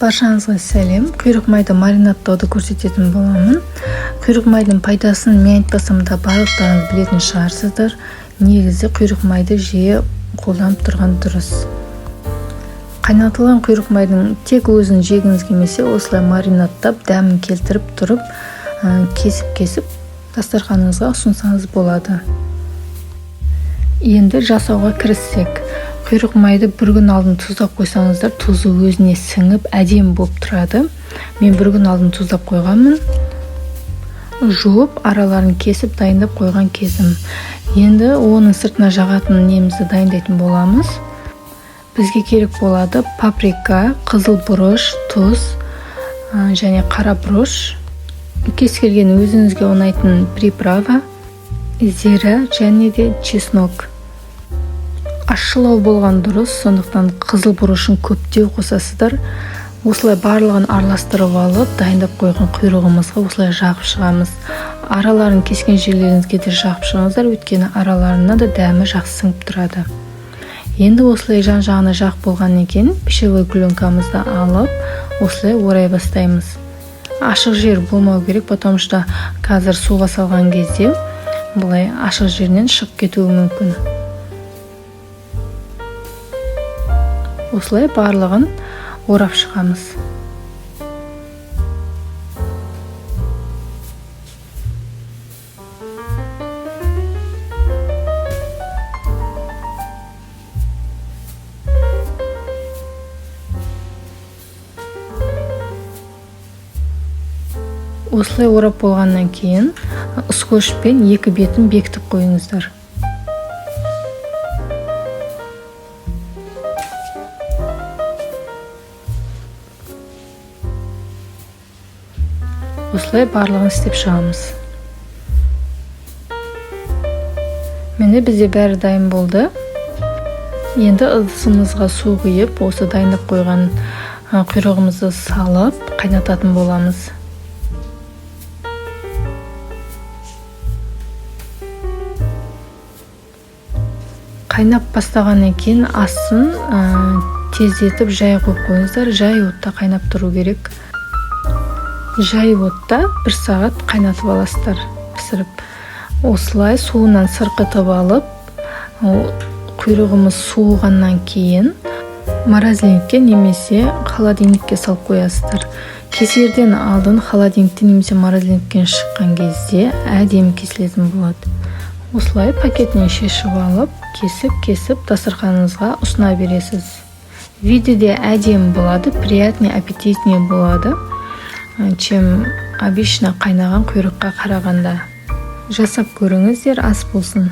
Баршаңызға сәлем. Құйрық майды маринадтауды көрсететін боламын. Құйрық майдың пайдасын мен айтпасам да барлықтарыңыз білетін шығарсыздар. Негізі құйрық майды жиі қолданып тұрған дұрыс. Қайнатылған құйрық майдың тек өзін жегіңіз келмесе, осылай маринадтап, дәмін келтіріп тұрып, кесіп дастарханыңызға ұсынсаңыз болады. Енді жасауға кіріссек. Құйрық майды бір күн алдын тұздап қойсаңыздар, тұзы өзіне сіңіп әдемі болып тұрады. Мен бір күн алдын тұздап қойғанмын. Жуып, араларын кесіп дайындап қойған кезім. Енді оның сыртына жағатын немізді дайындайтын боламыз. Бізге керек болады паприка, қызыл бұрыш, тұз және қара бұрыш. Кез келген өзіңізге ұнайтын приправа, зира және де чеснок. Ашылау болған дұрыс, сондықтан қызыл бұрышын көптеу қосасыздар. Осылай барлығын араластырып алып, дайындап қойған құйрығымызға осылай жағып шығамыз. Араларын кескен жерлеріңізге де жағып шығыңыздар, өйткені араларына да дәмі жақсы сіңіп тұрады. Енді осылай жан-жағына жағып болғаннан кейін пищевой пленкамызды алып, осылай орай бастаймыз. Ашық жер болмау керек, потому что қазір суға салған кезде бұлай ашық жерінен шығып кетуі мүмкін. Осылай барлығын орап шығамыз. Осылай орап болғаннан кейін скотчпен екі бетін бекітіп қойыңыздар. Осылай барлығын істеп шығамыз. Міне бізде бәрі дайын болды. Енді ыдысымызға су құйып, осы дайындап қойған құйрығымызды салып, қайнататын боламыз. Қайнап бастағаннан кейін астын тездетіп жай қойып қойыңыздар. Жай отта қайнап тұру керек. Жай отта 1 сағат қайнатып аласыздар, пісіріп. Осылай суынан сырқытып алып, құйрығымыз суығаннан кейін морозильникке немесе холодильникке салып қоясыздар. Кесерден алдын холодильниктен немесе морозильниктен шыққан кезде әдемі кесілетін болады. Осылай пакетінен шешіп алып, кесіп дастарханыңызға ұсына бересіз. Видеоде әдемі болады, приятный, аппетитный болады, чем обычно қайнаған құйрыққа қарағанда. Жасап көріңіздер, ас болсын.